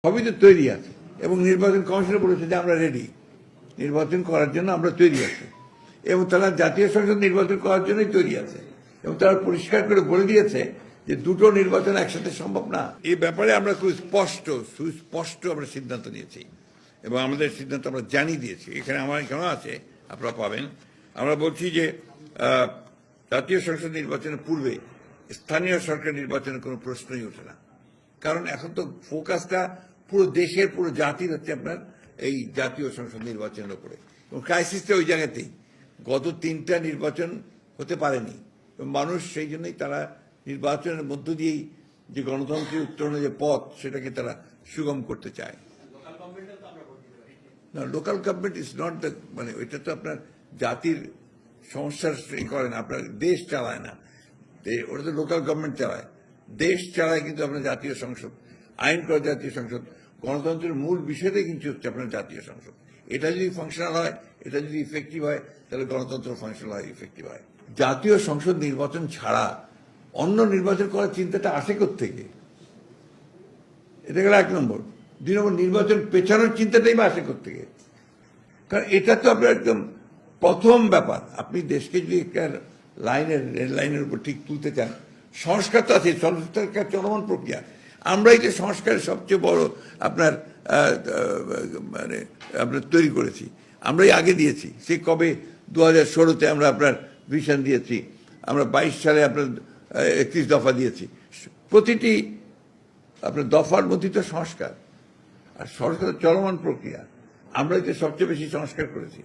সবই তো তৈরি আছে এবং নির্বাচন কমিশনে বলেছে যে আমরা রেডি, নির্বাচন করার জন্য আমরা তৈরি আছি এবং তারা জাতীয় সংসদ নির্বাচন করার জন্যই তৈরি আছে এবং তারা পরিষ্কার করে বলে দিয়েছে যে দুটো নির্বাচন একসাথে সম্ভব না। এই ব্যাপারে আমরা খুব সুস্পষ্ট আমরা সিদ্ধান্ত নিয়েছি এবং আমাদের সিদ্ধান্ত আমরা জানিয়ে দিয়েছি। এখানে আমার এখানেও আছে, আপনারা পাবেন। আমরা বলছি যে জাতীয় সংসদ নির্বাচনের পূর্বে স্থানীয় সরকার নির্বাচনের কোনো প্রশ্নই ওঠে না, কারণ এখন তো ফোকাসটা পুরো দেশের পুরো জাতির হচ্ছে আপনার এই জাতীয় সংসদ নির্বাচনের উপরে এবং ক্রাইসিসটা ওই জায়গাতেই। গত 3টা নির্বাচন হতে পারেনি এবং মানুষ সেই জন্যই তারা নির্বাচনের মধ্য দিয়েই যে গণতন্ত্রের উত্তরণের যে পথ সেটাকে তারা সুগম করতে চায়। না, local government is not the, মানে ওইটা তো আপনার জাতির সমস্যার করে না, আপনার দেশ চালায় না, ওটা তো লোকাল গভর্নমেন্ট চালায়। দেশ চালায় কিন্তু আপনার জাতীয় সংসদ, আইন করা জাতীয় সংসদ। গণতন্ত্রের মূল বিষয়টাই কিন্তু হচ্ছে আপনার জাতীয় সংসদ। এটা যদি ফাংশনাল হয়, এটা যদি ইফেক্টিভ হয়, তাহলে গণতন্ত্র ফাংশনাল হয়, ইফেক্টিভ হয়। জাতীয় সংসদ নির্বাচন ছাড়া অন্য নির্বাচন করার চিন্তাটা আসে কোত্থেকে? এটা গেল 1 নম্বর। 2 নম্বর, নির্বাচন পেছানোর চিন্তাটাই বা আসে কোত্থেকে? কারণ এটা তো আপনার একদম প্রথম ব্যাপার। আপনি দেশকে যদি একটা রেল লাইনের উপর ঠিক তুলতে চান, সংস্কার তো আছে, সংস্কার চলমান প্রক্রিয়া। আমরাই যে সংস্কারের সবচেয়ে বড় আপনার মানে আপনার তৈরি করেছি, আমরাই আগে দিয়েছি। সে কবে 2016-তে আমরা আপনার ভিশন দিয়েছি, আমরা 22 সালে আপনার 31 দফা দিয়েছি। প্রতিটি আপনার দফার মধ্যে তো সংস্কার, আর সংস্কার চলমান প্রক্রিয়া। আমরাই তো সবচেয়ে বেশি সংস্কার করেছি।